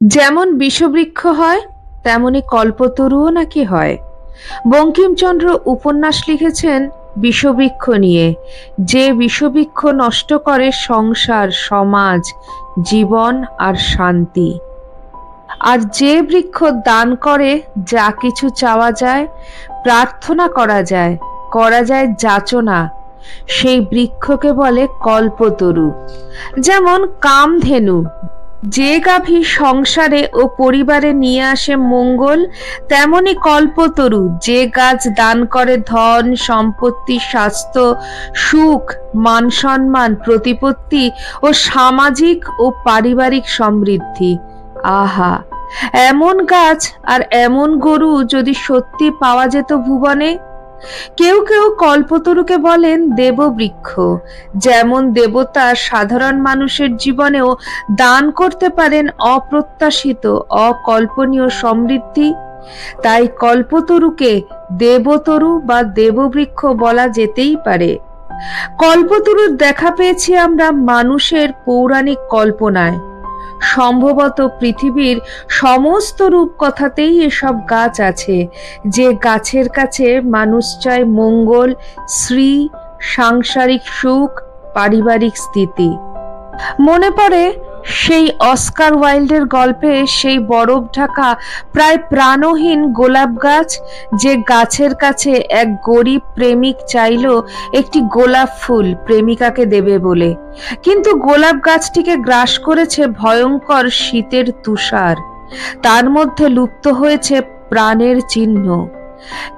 যেমন বিষবৃক্ষ হয় তেমনি কল্পতরুও নাকি হয়। বঙ্কিমচন্দ্র উপন্যাস লিখেছেন বিষবৃক্ষ নিয়ে, যে বিষবৃক্ষ নষ্ট করে সংসার, সমাজ, জীবন আর শান্তি। আর যে বৃক্ষ দান করে যা কিছু চাওয়া যায়, প্রার্থনা করা যায় যাচনা, সেই বৃক্ষকে বলে কল্পতরু। যেমন কামধেনু, যে গাভী সংসারে ও পরিবারে নিয়ে আসে মঙ্গল, তেমনি কল্পতরু যে গাছ দান করে ধন সম্পত্তি, স্বাস্থ্য, সুখ, মান সম্মান, প্রতিপত্তি ও সামাজিক ও পারিবারিক সমৃদ্ধি। আহা, এমন গাছ আর এমন গরু যদি সত্যি পাওয়া যেত ভুবনে। কেউ কেউ কল্পতরুকে বলেন দেববৃক্ষ। যেমন দেবতা সাধারণ মানুষের জীবনেও দান করতে পারেন অপ্রত্যাশিত, অকল্পনীয় সমৃদ্ধি, তাই কল্পতরুকে দেবতরু বা দেববৃক্ষ বলা যেতেই পারে। কল্পতরুর দেখা পেয়েছি আমরা মানুষের পৌরাণিক কল্পনায়। সম্ভবত পৃথিবীর সমস্ত রূপকথাতেই এসব গাছ আছে, যে গাছের কাছে মানুষ চায় মঙ্গল, শ্রী, সাংসারিক সুখ, পারিবারিক স্থিতি। মনে পড়ে সেই অস্কার ওয়াইল্ডের গল্পে সেই বরফ ঢাকা প্রায় প্রাণহীন গোলাপ গাছ, যে গাছের কাছে এক গরিব প্রেমিক চাইল একটি গোলাপ ফুল প্রেমিকাকে দেবে বলে, কিন্তু গোলাপ গাছটিকে গ্রাস করেছে ভয়ঙ্কর শীতের তুষার। তার মধ্যে লুপ্ত হয়েছে প্রাণের চিহ্ন।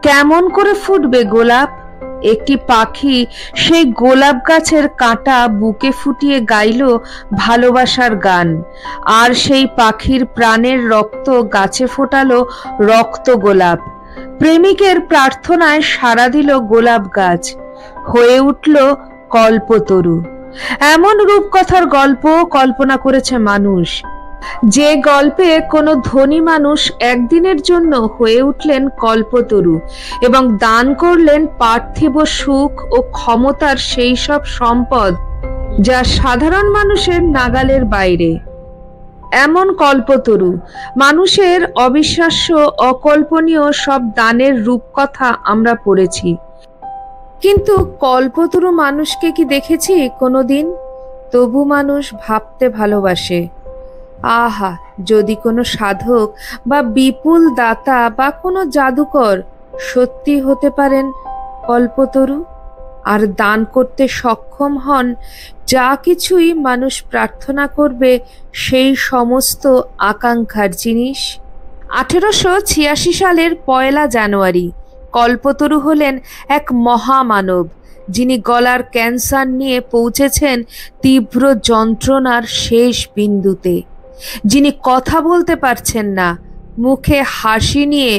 কেমন করে ফুটবে গোলাপ? একটি পাখি সেই গোলাপ গাছের কাঁটা বুকে ফুটিয়ে গাইল ভালোবাসার গান, আর সেই পাখির প্রাণের রক্ত গাছে ফোটালো রক্ত গোলাপ। প্রেমিকের প্রার্থনায় সাড়া দিল গোলাপ গাছ, হয়ে উঠল কল্পতরু। এমন রূপকথার গল্প কল্পনা করেছে মানুষ, যে গল্পে কোনো ধনী মানুষ একদিনের জন্য হয়ে উঠলেন কল্পতরু এবং দান করলেন পার্থিব সুখ ও ক্ষমতার সেই সব সম্পদ যা সাধারণ মানুষের নাগালের বাইরে। এমন কল্পতরু, মানুষের অবিশ্বাস্য, অকল্পনীয় সব দানের রূপকথা আমরা পড়েছি, কিন্তু কল্পতরু মানুষকে কি দেখেছি কোনোদিন? তবু মানুষ ভাবতে ভালোবাসে, আহা, যদি কোনো সাধক বা বিপুল দাতা বা কোনো জাদুকর সত্যি হতে পারেন কল্পতরু আর দান করতে সক্ষম হন যা কিছুই মানুষ প্রার্থনা করবে, সেই সমস্ত আকাঙ্ক্ষার জিনিস। 1886 সালের 1 জানুয়ারি কল্পতরু হলেন এক মহামানব, যিনি গলার ক্যান্সার নিয়ে পৌঁছেছেন তীব্র যন্ত্রণার শেষ বিন্দুতে, যিনি কথা বলতে পারছেন না, মুখে হাসি নিয়ে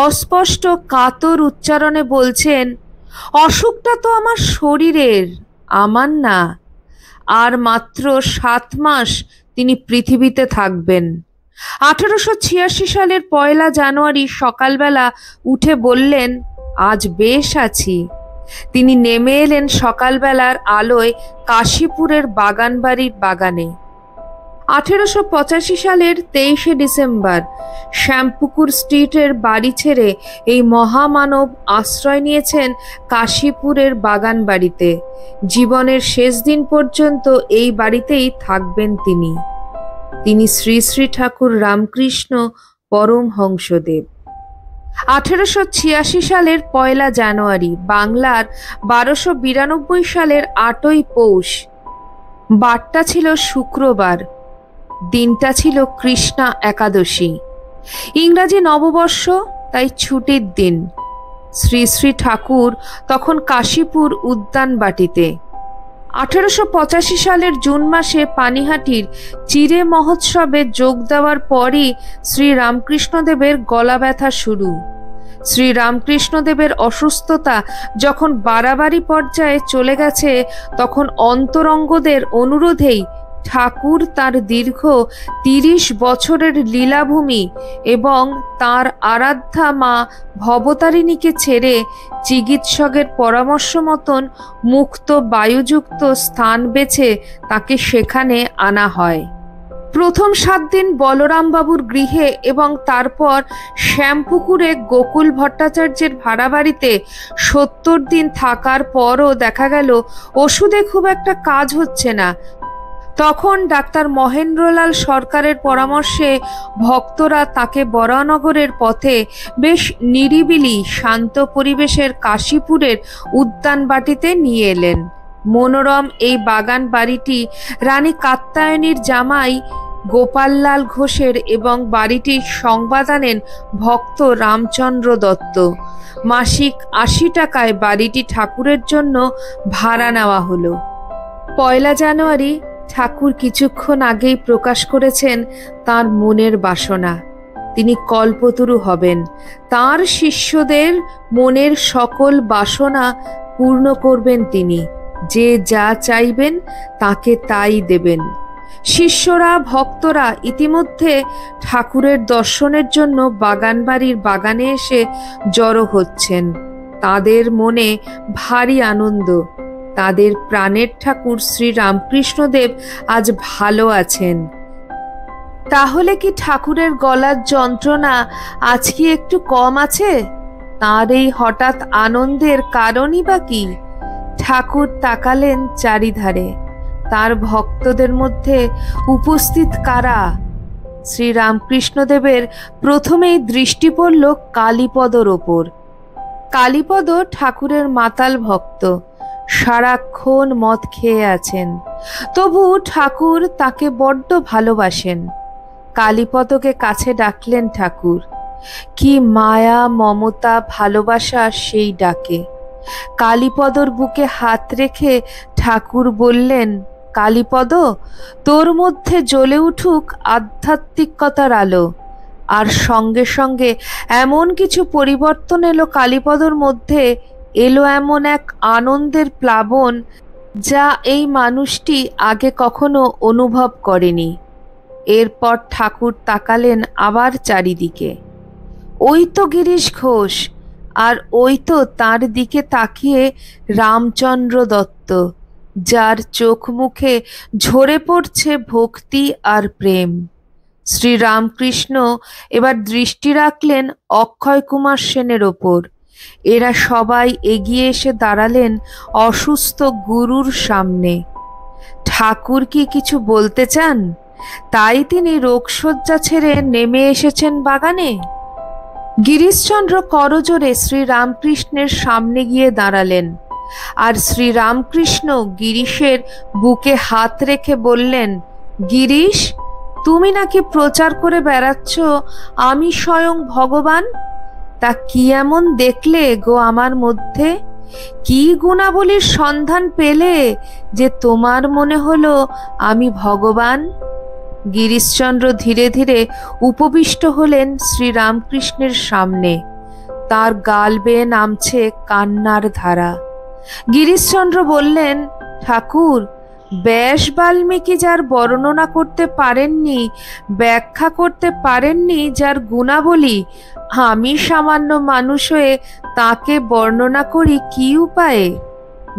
অস্পষ্ট কাতর উচ্চারণে বলছেন, অসুখটা তো আমার শরীরের, আমার না। আর মাত্র 7 মাস তিনি পৃথিবীতে থাকবেন। 1886 সালের 1 জানুয়ারি সকালবেলা উঠে বললেন, আজ বেশ আছি। তিনি নেমে এলেন সকালবেলার আলোয় কাশীপুরের বাগানবাড়ির বাগানে। 1885 সালের 23 ডিসেম্বর শ্যামপুকুর স্ট্রিটের বাড়ি ছেড়ে এই মহামানব আশ্রয় নিয়েছেন কাশীপুরের বাগান বাড়িতে। জীবনের শেষ দিন পর্যন্ত এই বাড়িতেই থাকবেন তিনি। তিনি শ্রী শ্রী ঠাকুর রামকৃষ্ণ পরমহংসদেব। 1886 সালের 1 জানুয়ারি বাংলার 1292 সালের 8ই পৌষ, বারটা ছিল শুক্রবার, দিনটা ছিল কৃষ্ণা একাদশী, ইংরাজি নববর্ষ, তাই ছুটির দিন। শ্রী শ্রী ঠাকুর তখন কাশীপুর উদ্যান বাটিতে। 1885 সালের জুন মাসে পানিহাটির চিরে মহোৎসবে যোগ দেওয়ার পরই শ্রী রামকৃষ্ণদেবের গলা ব্যথা শুরু। শ্রী রামকৃষ্ণদেবের অসুস্থতা যখন বাড়াবাড়ি পর্যায়ে চলে গেছে, তখন অন্তরঙ্গদের অনুরোধেই ঠাকুর তার দীর্ঘ 30 বছরের লীলাভূমি এবং তার আরাধ্যা মা ভবতারিণীকে ছেড়ে চিকিৎসকের পরামর্শ মতন মুক্ত বায়ুযুক্ত স্থান বেছে তাকে সেখানে আনা হয়। প্রথম 7 দিন বলরামবাবুর গৃহে এবং তারপর শ্যামপুকুরে গোকুল ভট্টাচার্যের ভাড়া বাড়িতে 70 দিন থাকার পরও দেখা গেল ওষুধে খুব একটা কাজ হচ্ছে না। তখন ডাক্তার মহেন্দ্রলাল সরকারের পরামর্শে ভক্তরা তাকে বরানগরের পথে বেশ নিরিবিলি শান্ত পরিবেশের কাশীপুরের উদ্যানবাটিতে নিয়ে এলেন। মনোরম এই বাগান বাড়িটি রানী কাত্যায়নীর জামাই গোপাললাল ঘোষের এবং বাড়িটির সংবাদ আনেন ভক্ত রামচন্দ্র দত্ত। মাসিক 80 টাকায় বাড়িটি ঠাকুরের জন্য ভাড়া নেওয়া হলো। 1 জানুয়ারি ঠাকুর কিছুক্ষণ আগেই প্রকাশ করেছেন তার মনের বাসনা, তিনি কল্পতরু হবেন। তার শিষ্যদের মনের সকল বাসনা পূর্ণ করবেন তিনি। যে যা চাইবেন তাকে তাই দেবেন। শিষ্যরা ভক্তরা ইতিমধ্যে ঠাকুরের দর্শনের জন্য বাগানবাড়ির বাগানে এসে জড়ো হচ্ছেন। তাদের মনে ভারী আনন্দ। তাদের প্রাণের ঠাকুর শ্রী রামকৃষ্ণদেব আজ ভালো আছেন। তাহলে কি ঠাকুরের গলার যন্ত্রণা আজ কি একটু কম আছে? তার এই হঠাৎ আনন্দের কারণই বা কি? ঠাকুর তাকালেন চারিধারে। তার ভক্তদের মধ্যে উপস্থিত কারা? শ্রী রামকৃষ্ণদেবের প্রথমেই দৃষ্টি পড়ল কালীপদর ওপর। কালীপদ ঠাকুরের মাতাল ভক্ত, সারাক্ষণ মদ খেয়ে আছেন, তবু ঠাকুর তাকে বড্ড ভালোবাসেন। কালীপদকে কাছে ডাকলেন ঠাকুর। কি মায়া, মমতা, ভালোবাসা সেই ডাকে। কালীপদর বুকে হাত রেখে ঠাকুর বললেন, কালীপদ, তোর মধ্যে জ্বলে উঠুক আধ্যাত্মিকতার আলো। আর সঙ্গে সঙ্গে এমন কিছু পরিবর্তন এলো কালীপদর মধ্যে। এলো এমন এক আনন্দের প্লাবন যা এই মানুষটি আগে কখনো অনুভব করেনি। এরপর ঠাকুর তাকালেন আবার চারিদিকে। ওই তো গিরিশ ঘোষ, আর ওই তো তার দিকে তাকিয়ে রামচন্দ্র দত্ত, যার চোখ মুখে ঝরে পড়ছে ভক্তি আর প্রেম। শ্রী রামকৃষ্ণ এবার দৃষ্টি রাখলেন অক্ষয় কুমার সেনের ওপর। এরা সবাই এগিয়ে এসে দাঁড়ালেন অসুস্থ গুরুর সামনে। ঠাকুর কি কিছু বলতে চান? তাই তিনি রোগশয্যা ছেড়ে নেমে এসেছেন বাগানে। গিরিশচন্দ্র করজোরে শ্রী রামকৃষ্ণের সামনে গিয়ে দাঁড়ালেন, আর শ্রী রামকৃষ্ণ গিরিশের বুকে হাত রেখে বললেন, গিরিশ, তুমি নাকি প্রচার করে বেড়াচ্ছ আমি স্বয়ং ভগবান। তা কি এমন দেখলে গো আমার মধ্যে? কি গুণাবলীর সন্ধান পেলে যে তোমার মনে হলো আমি ভগবান? গিরিশচন্দ্র ধীরে ধীরে উপবিষ্ট হলেন শ্রী রামকৃষ্ণের সামনে। তার গাল বেয়ে নামছে কান্নার ধারা। গিরিশচন্দ্র বললেন, ঠাকুর, ব্যাস বাল্মীকি যার বর্ণনা করতে পারেননি, ব্যাখ্যা করতে পারেননি যার গুণাবলী, আমি সামান্য মানুষ হয়ে তাকে বর্ণনা করি কি উপায়ে?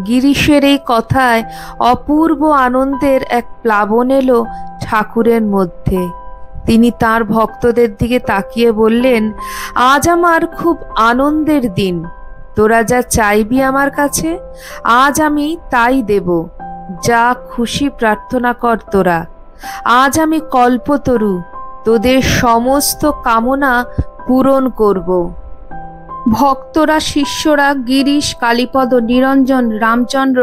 গিরিশের এই কথায় অপূর্ব আনন্দের এক প্লাবন এলো ঠাকুরের মধ্যে। তিনি তার ভক্তদের দিকে তাকিয়ে বললেন, আজ আমার খুব আনন্দের দিন। তোরা যা চাইবি আমার কাছে, আজ আমি তাই দেব। যা খুশি প্রার্থনা কর তোরা। আজ আমি কল্পতরু, তোদের সমস্ত কামনা পূরণ করব। ভক্তরা, শিষ্যরা, গিরিশ, কালীপদ, নিরঞ্জন, রামচন্দ্র,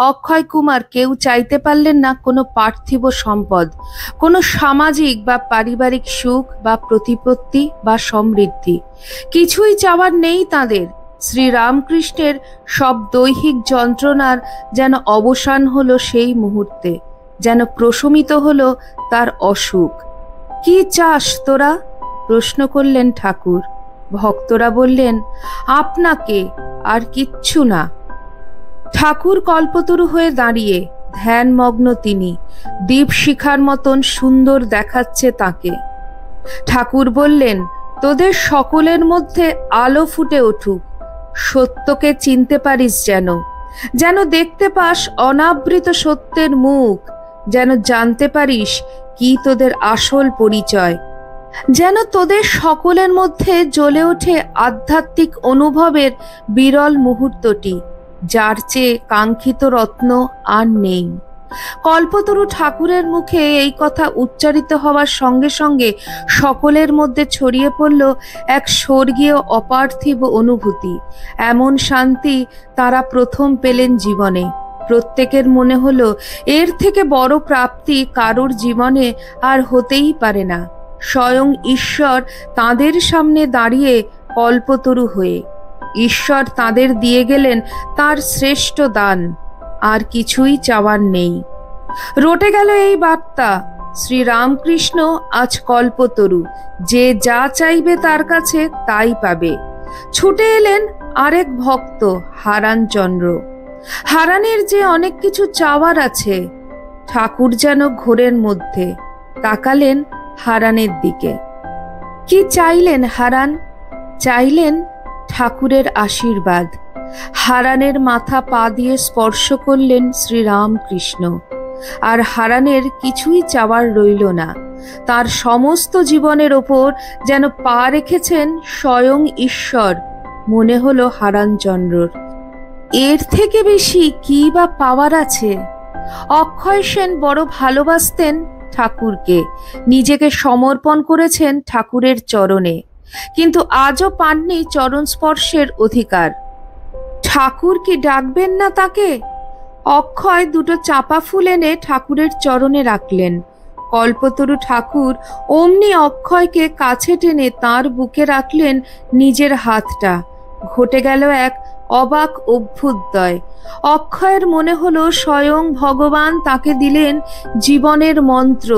অক্ষয় কুমার কেউ চাইতে পারলেন না কোনো পার্থিব সম্পদ, কোনো সামাজিক বা পারিবারিক সুখ বা প্রতিপত্তি বা সমৃদ্ধি। কিছুই চাওয়ার নেই তাদের। শ্রী রামকৃষ্ণের সব দৈহিক যন্ত্রণার যেন অবসান হলো সেই মুহূর্তে, যেন প্রশমিত হলো তার অসুখ। কি চাস তোরা? প্রশ্ন করলেন ঠাকুর। ভক্তরা বললেন, আপনাকে, আর কিচ্ছু না। ঠাকুর কল্পতরু হয়ে দাঁড়িয়ে ধ্যানমগ্ন। তিনি দীপশিখার মতন সুন্দর দেখাচ্ছে তাকে। ঠাকুর বললেন, তোদের সকলের মধ্যে আলো ফুটে উঠুক। সত্যকে চিনতে পারিস, যেন যেন দেখতে পাস অনাবৃত সত্যের মুখ, যেন জানতে পারিস কি তোদের আসল পরিচয়, যেন তোদের সকলের মধ্যে জ্বলে ওঠে আধ্যাত্মিক অনুভবের বিরল মুহূর্তটি, যার চেয়ে কাঙ্ক্ষিত রত্ন আর নেই। কল্পতরু ঠাকুরের মুখে এই কথা উচ্চারিত হওয়ার সঙ্গে সঙ্গে সকলের মধ্যে ছড়িয়ে পড়ল এক স্বর্গীয় অপার্থিব অনুভূতি। এমন শান্তি তারা প্রথম পেলেন জীবনে। প্রত্যেকের মনে হলো এর থেকে বড় প্রাপ্তি কারোর জীবনে আর হতেই পারে না। স্বয়ং ঈশ্বর তাদের সামনে দাঁড়িয়ে কল্পতরু হয়ে। ঈশ্বর তাদের দিয়ে গেলেন তার শ্রেষ্ঠ দান, আর কিছুই চাওয়ার নেই। রটে গেল এই বার্তা, শ্রীরামকৃষ্ণ আজ কল্পতরু, যে যা চাইবে তার কাছে তাই পাবে। ছুটে এলেন আরেক ভক্ত, হারানচন্দ্র। হারানের যে অনেক কিছু চাওয়ার আছে। ঠাকুর যেন ঘোরের মধ্যে তাকালেন হারানের দিকে। কি চাইলেন হারান? চাইলেন ঠাকুরের আশীর্বাদ। হারানের মাথা পা দিয়ে স্পর্শ করলেন শ্রীরামকৃষ্ণ। আর হারানের কিছুই চাওয়ার রইল না। তার সমস্ত জীবনের ওপর যেন পা রেখেছেন স্বয়ং ঈশ্বর, মনে হলো হারানচন্দ্রর। এর থেকে বেশি কি বা পাওয়ার আছে? অক্ষয় সেন বড় ভালোবাসতেন ঠাকুরকে, নিজেকে সমর্পণ করেছেন ঠাকুরের চরণে, কিন্তু আজও পাননি চরণ স্পর্শের অধিকার। ঠাকুর কি ডাকবেন না তাকে? অক্ষয় দুটো চাপা ফুল এনে ঠাকুরের চরণে রাখলেন। কল্পতরু ঠাকুর অমনি অক্ষয়কে কাছে টেনে তাঁর বুকে রাখলেন নিজের হাতটা। ঘটে গেল এক অবাক অভ্যুদয়। অক্ষয়ের মনে হলো স্বয়ং ভগবান তাকে দিলেন জীবনের মন্ত্র।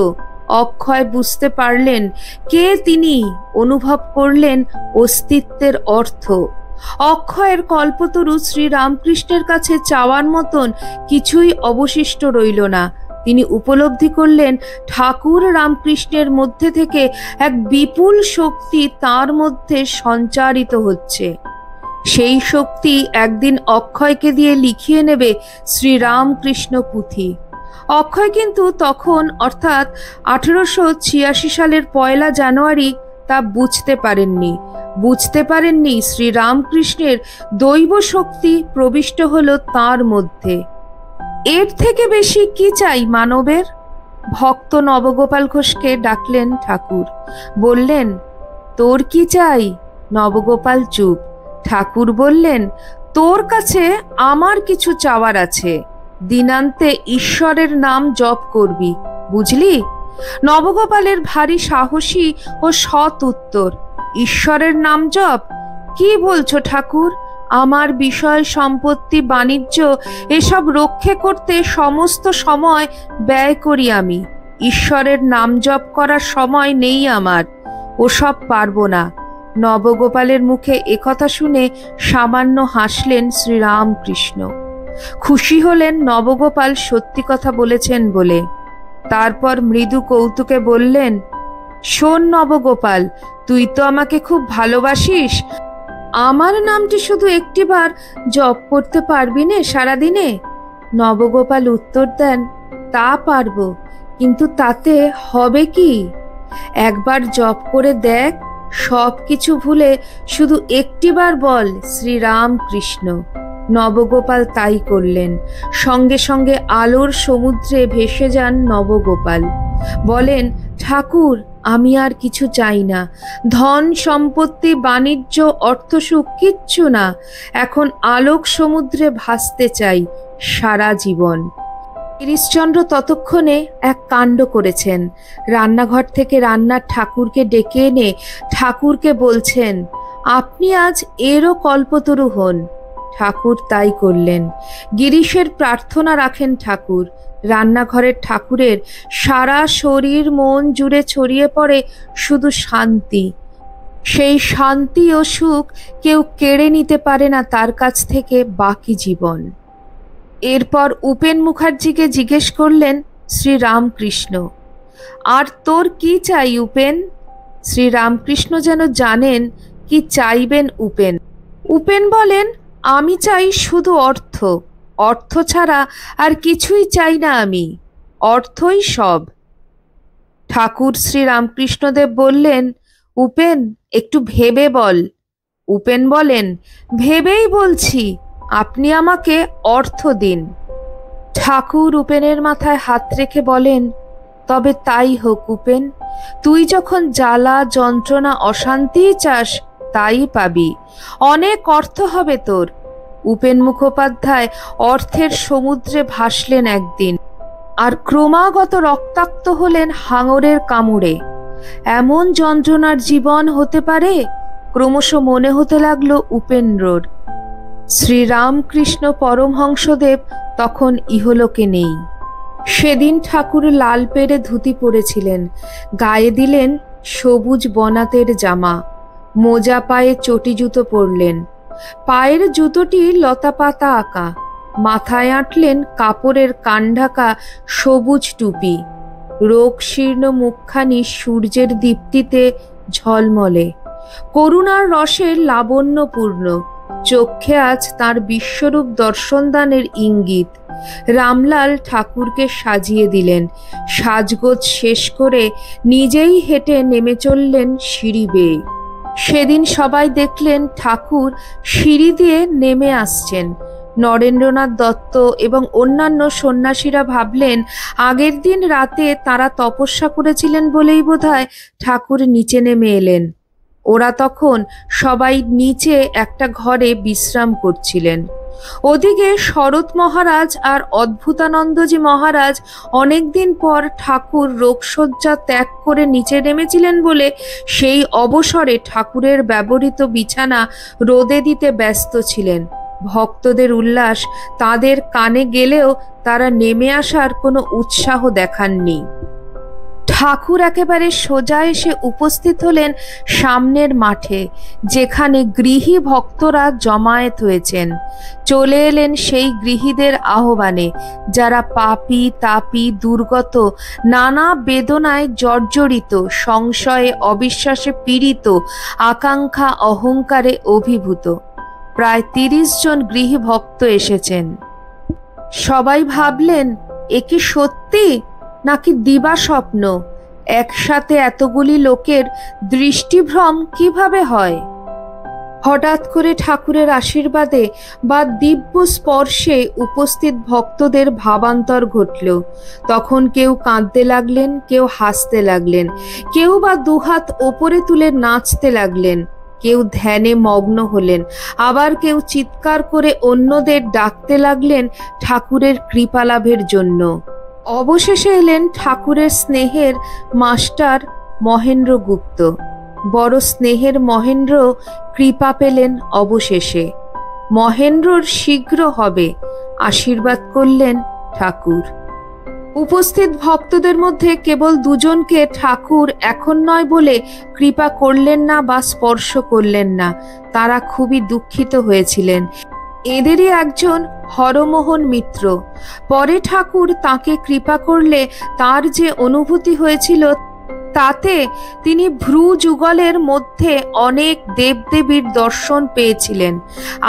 অক্ষয় বুঝতে পারলেন কে তিনি, অনুভব করলেন অস্তিত্বের অর্থ। অক্ষয়ের কল্পতরু শ্রীরামকৃষ্ণের কাছে চাওয়ার মতন কিছুই অবশিষ্ট রইল না। তিনি উপলব্ধি করলেন ঠাকুর রামকৃষ্ণের মধ্যে থেকে এক বিপুল শক্তি তার মধ্যে সঞ্চারিত হচ্ছে। সেই শক্তি একদিন অক্ষয়কে দিয়ে লিখিয়ে নেবে শ্রীরামকৃষ্ণ পুঁথি। অক্ষয় কিন্তু তখন, অর্থাৎ 1886 সালের 1 জানুয়ারি তা বুঝতে পারেননি শ্রীরামকৃষ্ণের দৈব শক্তি প্রবিষ্ট হলো তার মধ্যে। এর থেকে বেশি কি চাই মানবের? ভক্ত নবগোপাল ঘোষকে ডাকলেন ঠাকুর। বললেন, তোর কি চাই? নবগোপাল চুপ। ঠাকুর বললেন, তোর কাছে আমার কিছু চাওয়ার আছে। দিনান্তে ঈশ্বরের নাম জপ করবি, বুঝলি? নবগোপালের ভারী সাহসী ও সৎ উত্তর, ঈশ্বরের নাম জপ? কি বলছো ঠাকুর? আমার বিষয় সম্পত্তি বাণিজ্য এসব রক্ষে করতে সমস্ত সময় ব্যয় করি আমি। ঈশ্বরের নাম জপ করার সময় নেই আমার, ওসব পারবো না। নবগোপালের মুখে একথা শুনে সামান্য হাসলেন শ্রীরামকৃষ্ণ। খুশি হলেন নবগোপাল সত্যি কথা বলেছেন বলে। তারপর মৃদু কৌতুকে বললেন, শোন নবগোপাল, তুই তো আমাকে খুব ভালোবাসিস। আমার নামটি শুধু একটিবার জপ করতে পারবি নে সারাদিনে? নবগোপাল উত্তর দেন, তা পারবো, কিন্তু তাতে হবে কি? একবার জপ করে দেখ, সব কিছু ভুলে শুধু একটিবার বল শ্রীরামকৃষ্ণ। নবগোপাল তাই করলেন। সঙ্গে সঙ্গে আলোর সমুদ্রে ভেসে যান নবগোপাল। বলেন, ঠাকুর, আমি আর কিছু চাই না। ধন সম্পত্তি বাণিজ্য অর্থসুখ কিচ্ছু না। এখন আলোক সমুদ্রে ভাসতে চাই সারা জীবন। গিরিশচন্দ্র ততক্ষণে এক কাণ্ড করেছেন। রান্নাঘর থেকে রান্নার ঠাকুরকে ডেকে এনে ঠাকুরকে বলছেন, আপনি আজ এরও কল্পতরু হন। ঠাকুর তাই করলেন। গিরিশের প্রার্থনা রাখেন ঠাকুর। রান্নাঘরের ঠাকুরের সারা শরীর মন জুড়ে ছড়িয়ে পড়ে শুধু শান্তি। সেই শান্তি ও সুখ কেউ কেড়ে নিতে পারে না তার কাছ থেকে বাকি জীবন। এরপর উপেন মুখার্জিকে জিজ্ঞেস করলেন শ্রীরামকৃষ্ণ, আর তোর কি চাই উপেন? শ্রীরামকৃষ্ণ যেন জানেন কি চাইবেন উপেন। উপেন বলেন, আমি চাই শুধু অর্থ। অর্থ ছাড়া আর কিছুই চাই না আমি। অর্থই সব। ঠাকুর শ্রীরামকৃষ্ণদেব বললেন, উপেন, একটু ভেবে বল। উপেন বলেন, ভেবেই বলছি, আপনি আমাকে অর্থ দিন। ঠাকুর উপেনের মাথায় হাত রেখে বলেন, তবে তাই হোক উপেন, তুই যখন জ্বালা যন্ত্রণা অশান্তিই চাস তাই পাবি, অনেক অর্থ হবে তোর। উপেন মুখোপাধ্যায় অর্থের সমুদ্রে ভাসলেন একদিন, আর ক্রমাগত রক্তাক্ত হলেন হাঙরের কামড়ে। এমন যন্ত্রণার জীবন হতে পারে? ক্রমশ মনে হতে লাগলো উপেন্দ্রর। শ্রীরামকৃষ্ণ পরমহংসদেব তখন ইহলোকে নেই। সেদিন ঠাকুর লাল পেড়ে ধুতি পরেছিলেন, গায়ে দিলেন সবুজ বনাতের জামা, মোজা পায়ে চটি জুতো পরলেন। পায়ের জুতোটি লতাপাতা আঁকা, মাথায় আঁটলেন কাপড়ের কানঢাকা সবুজ টুপি। রোগশীর্ণ মুখখানি সূর্যের দীপ্তিতে ঝলমলে, করুণার রসে লাবণ্যপূর্ণ। চোখে আজ তার বিশ্বরূপ দর্শনদানের ইঙ্গিত। রামলাল ঠাকুরকে সাজিয়ে দিলেন। সাজগোজ শেষ করে নিজেই হেঁটে নেমে চললেন সিঁড়ি বেয়ে। সেদিন সবাই দেখলেন ঠাকুর সিঁড়ি দিয়ে নেমে আসছেন। নরেন্দ্রনাথ দত্ত এবং অন্যান্য সন্ন্যাসীরা ভাবলেন আগের দিন রাতে তারা তপস্যা করেছিলেন বলেই বোধহয় ঠাকুর নিচে নেমে এলেন। ওরা তখন সবাই নিচে একটা ঘরে বিশ্রাম করছিলেন। ওদিকে শরৎ মহারাজ আর অদ্ভুতানন্দজি মহারাজ অনেকদিন পর ঠাকুর রোগশয্যা ত্যাগ করে নিচে নেমেছিলেন বলে সেই অবসরে ঠাকুরের ব্যবহৃত বিছানা রোদে দিতে ব্যস্ত ছিলেন। ভক্তদের উল্লাস তাদের কানে গেলেও তারা নেমে আসার কোনো উৎসাহ দেখাননি। ঠাকুর একেবারে সোজা এসে উপস্থিত হলেন সামনের মাঠে, যেখানে গৃহী ভক্তরা জমায়েত হয়েছেন। চলে এলেন সেই গৃহীদের আহ্বানে, যারা পাপী তাপী দুর্গত, নানা বেদনায় জর্জরিত, সংশয়ে অবিশ্বাসে পীড়িত, আকাঙ্ক্ষা অহংকারে অভিভূত। প্রায় 30 জন গৃহী ভক্ত এসেছেন। সবাই ভাবলেন, এ কি সত্যি নাকি দিবা স্বপ্ন? একসাথে এতগুলি লোকের দৃষ্টিভ্রম কিভাবে হয়? হঠাৎ করে ঠাকুরের আশীর্বাদে বা দিব্য স্পর্শে উপস্থিত ভক্তদের ভাবান্তর ঘটল। তখন কেউ কাঁদতে লাগলেন, কেউ হাসতে লাগলেন, কেউ বা দুহাত ওপরে তুলে নাচতে লাগলেন, কেউ ধ্যানে মগ্ন হলেন, আবার কেউ চিৎকার করে অন্যদের ডাকতে লাগলেন ঠাকুরের কৃপালাভের জন্য। অবশেষে এলেন ঠাকুরের স্নেহের মাস্টার মহেন্দ্র গুপ্ত। বড় স্নেহের মহেন্দ্র কৃপা পেলেন অবশেষে। মহেন্দ্রর শীঘ্র হবে, আশীর্বাদ করলেন ঠাকুর। উপস্থিত ভক্তদের মধ্যে কেবল 2 জনকে ঠাকুর এখন নয় বলে কৃপা করলেন না বা স্পর্শ করলেন না। তারা খুবই দুঃখিত হয়েছিলেন। এদেরই একজন হরমোহন মিত্র। পরে ঠাকুর তাকে কৃপা করলে তার যে অনুভূতি হয়েছিল, তাতে তিনি ভ্রু যুগলের মধ্যে অনেক দেবদেবীর দর্শন পেয়েছিলেন।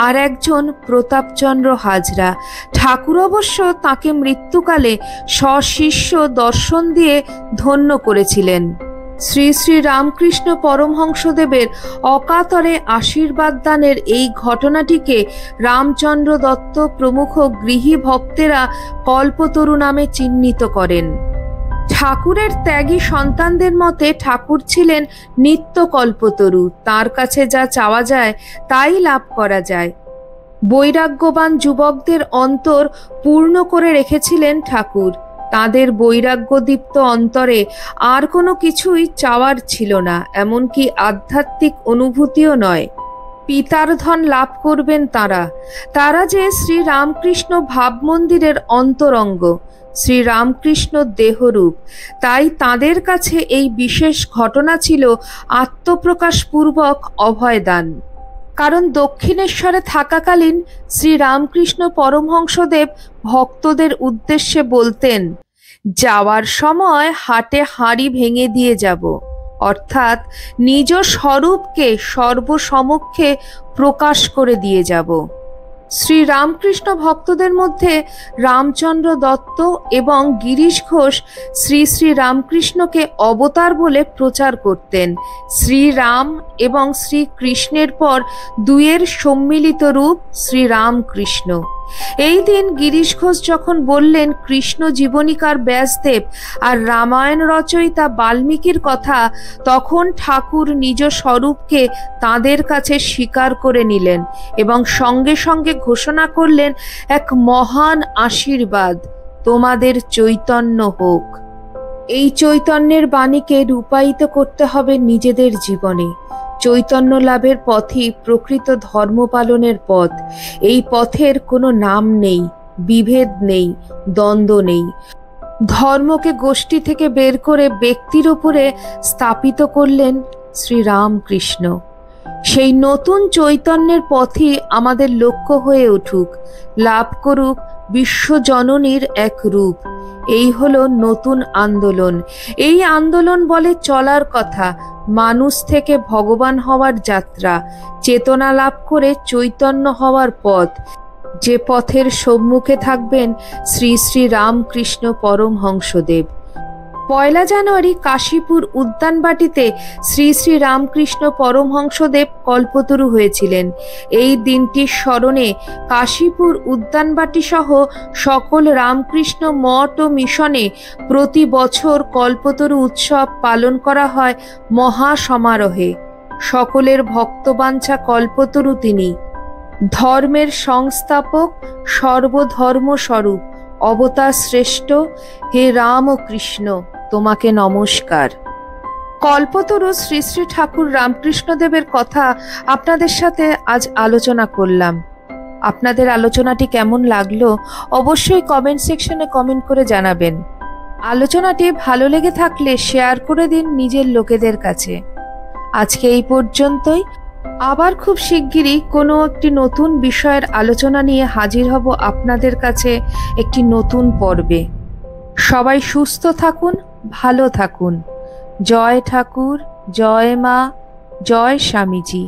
আর একজন প্রতাপচন্দ্র হাজরা। ঠাকুর অবশ্য তাকে মৃত্যুকালে সশিষ্য দর্শন দিয়ে ধন্য করেছিলেন। শ্রী শ্রী রামকৃষ্ণ পরমহংসদেবের অকাতরে আশীর্বাদ দানের এই ঘটনাটিকে রামচন্দ্র দত্ত প্রমুখ গৃহী ভক্তেরা কল্পতরু নামে চিহ্নিত করেন। ঠাকুরের ত্যাগী সন্তানদের মতে ঠাকুর ছিলেন নিত্য কল্পতরু। তার কাছে যা চাওয়া যায় তাই লাভ করা যায়। বৈরাগ্যবান যুবকদের অন্তর পূর্ণ করে রেখেছিলেন ঠাকুর। তাদের বৈরাগ্যদীপ্ত অন্তরে আর কোনো কিছুই চাওয়ার ছিল না, এমনকি আধ্যাত্মিক অনুভূতিও নয়। পিতার ধন লাভ করবেন তারা। তারা যে শ্রী রামকৃষ্ণ ভাবমন্দিরের অন্তরঙ্গ, শ্রী রামকৃষ্ণ দেহরূপ। তাই তাদের কাছে এই বিশেষ ঘটনা ছিল আত্মপ্রকাশপূর্বক অভয়দান। কারণ দক্ষিণেশ্বরে থাকাকালীন শ্রী রামকৃষ্ণ পরমহংসদেব ভক্তদের উদ্দেশ্যে বলতেন, যাওয়ার সময় হাটে হাঁড়ি ভেঙে দিয়ে যাব, অর্থাৎ নিজ স্বরূপকে সর্বসমক্ষে প্রকাশ করে দিয়ে যাব। শ্রী রামকৃষ্ণ ভক্তদের মধ্যে রামচন্দ্র দত্ত এবং গিরিশ ঘোষ শ্রী শ্রী রামকৃষ্ণকে অবতার বলে প্রচার করতেন। শ্রীরাম এবং শ্রীকৃষ্ণের পর দুইয়ের সম্মিলিত রূপ শ্রীরামকৃষ্ণ। এই দিন গিরিশ ঘোষ যখন বললেন কৃষ্ণ জীবনীকার ব্যাসদেব আর রামায়ণ রচয়িতা বাল্মীকির কথা, তখন ঠাকুর নিজ স্বরূপকে তাঁদের কাছে স্বীকার করে নিলেন এবং সঙ্গে সঙ্গে ঘোষণা করলেন, এক মহান আশীর্বাদ তোমাদের চৈতন্য হোক। এই চৈতন্যের বাণীকে রূপায়িত করতে হবে নিজেদের জীবনে। চৈতন্য লাভের পথই প্রকৃত ধর্ম পালনের পথ। এই পথের কোনো নাম নেই, বিভেদ নেই, দ্বন্দ্ব নেই। ধর্মকে গোষ্ঠী থেকে বের করে ব্যক্তির উপরে স্থাপিত করলেন শ্রীরামকৃষ্ণ। সেই নতুন চৈতন্যের পথই আমাদের লক্ষ্য হয়ে উঠুক, লাভ করুক বিশ্বজননীর এক রূপ। এই হলো নতুন আন্দোলন। এই আন্দোলন বলে চলার কথা, মানুষ থেকে ভগবান হওয়ার যাত্রা, চেতনা লাভ করে চৈতন্য হওয়ার পথ, যে পথের সম্মুখে থাকবেন শ্রী শ্রী রামকৃষ্ণ পরমহংসদেব। 1 জানুয়ারি কাশীপুর উদ্যানবাটিতে শ্রী শ্রী রামকৃষ্ণ পরমহংসদেব কল্পতরু হয়েছিলেন। এই দিনটির স্মরণে কাশীপুর উদ্যানবাটি সহ সকল রামকৃষ্ণ মঠ ও মিশনে প্রতি বছর কল্পতরু উৎসব পালন করা হয় মহা সমারোহে। সকলের ভক্তবাঞ্ছা কল্পতরু তিনি, ধর্মের সংস্থাপক, সর্বধর্ম স্বরূপ, অবতার শ্রেষ্ঠ। হে রাম ও কৃষ্ণ, তোমাকে নমস্কার। কল্পতরু শ্রী শ্রী ঠাকুর রামকৃষ্ণদেবের কথা আপনাদের সাথে আজ আলোচনা করলাম। আপনাদের আলোচনাটি কেমন লাগলো অবশ্যই কমেন্ট সেকশনে কমেন্ট করে জানাবেন। আলোচনাটি ভালো লেগে থাকলে শেয়ার করে দিন নিজের লোকেদের কাছে। আজকে এই পর্যন্তই। আবার খুব শিগগিরই কোনো একটি নতুন বিষয়ের আলোচনা নিয়ে হাজির হব আপনাদের কাছে একটি নতুন পর্বে। সবাই সুস্থ থাকুন, ভালো থাকুন। জয় ঠাকুর, জয় মা, জয় স্বামীজি।